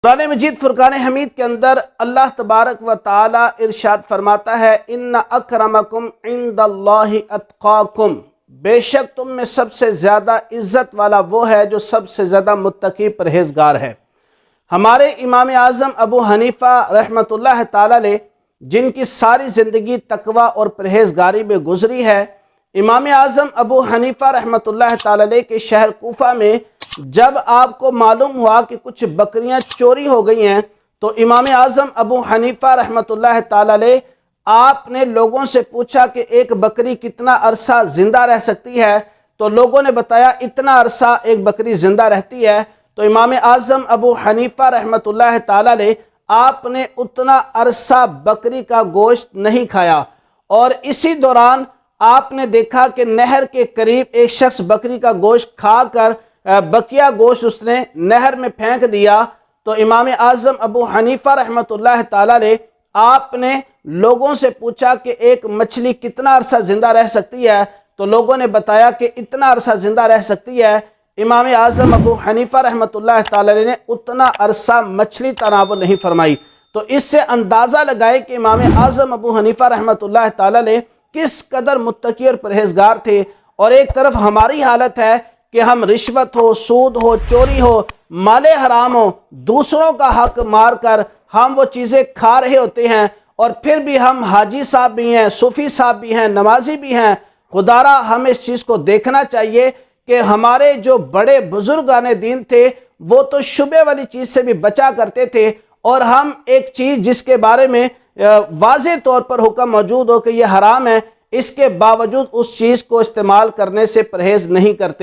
قرآن مجید فرقان حمید کے اندر اللہ تبارک و تعالی ارشاد فرماتا ہے ان اکرمکم عند اللہ اتقاکم، بے شک تم میں سب سے زیادہ عزت والا وہ ہے جو سب سے زیادہ متقی پرہیزگار ہے۔ ہمارے امام اعظم ابو حنیفہ رحمۃ اللہ تعالی علیہ جن کی ساری زندگی تقوی اور پرہیزگاری میں گزری ہے، امام اعظم ابو حنیفہ رحمۃ اللہ تعالی علیہ کے شہر کوفہ میں جب آپ کو معلوم ہوا کہ کچھ بکریاں چوری ہو گئی ہیں تو امام اعظم ابو حنیفہ رحمۃ اللہ تعالی علیہ آپ نے لوگوں سے پوچھا کہ ایک بکری کتنا عرصہ زندہ رہ سکتی ہے، تو لوگوں نے بتایا اتنا عرصہ ایک بکری زندہ رہتی ہے۔ تو امام اعظم ابو حنیفہ رحمۃ اللہ تعالی علیہ آپ نے اتنا عرصہ بکری کا گوشت نہیں کھایا، اور اسی دوران آپ نے دیکھا کہ نہر کے قریب ایک شخص بکری کا گوشت کھا کر بقیہ گوشت اس نے نہر میں پھینک دیا۔ تو امام اعظم ابو حنیفہ رحمۃ اللہ تعالی علیہ آپ نے لوگوں سے پوچھا کہ ایک مچھلی کتنا عرصہ زندہ رہ سکتی ہے، تو لوگوں نے بتایا کہ اتنا عرصہ زندہ رہ سکتی ہے۔ امام اعظم ابو حنیفہ رحمۃ اللہ تعالی علیہ نے اتنا عرصہ مچھلی تناول نہیں فرمائی۔ تو اس سے اندازہ لگائے کہ امام اعظم ابو حنیفہ رحمۃ اللہ تعالی علیہ کس قدر متقی اور پرہیزگار تھے۔ اور ایک طرف ہماری حالت ہے کہ ہم رشوت ہو، سود ہو، چوری ہو، مال حرام ہو، دوسروں کا حق مار کر ہم وہ چیزیں کھا رہے ہوتے ہیں، اور پھر بھی ہم حاجی صاحب بھی ہیں، صوفی صاحب بھی ہیں، نمازی بھی ہیں۔ خدارا ہمیں اس چیز کو دیکھنا چاہیے کہ ہمارے جو بڑے بزرگان دین تھے وہ تو شبہ والی چیز سے بھی بچا کرتے تھے، اور ہم ایک چیز جس کے بارے میں واضح طور پر حکم موجود ہو کہ یہ حرام ہے، اس کے باوجود اس چیز کو استعمال کرنے سے پرہیز نہیں کرتے۔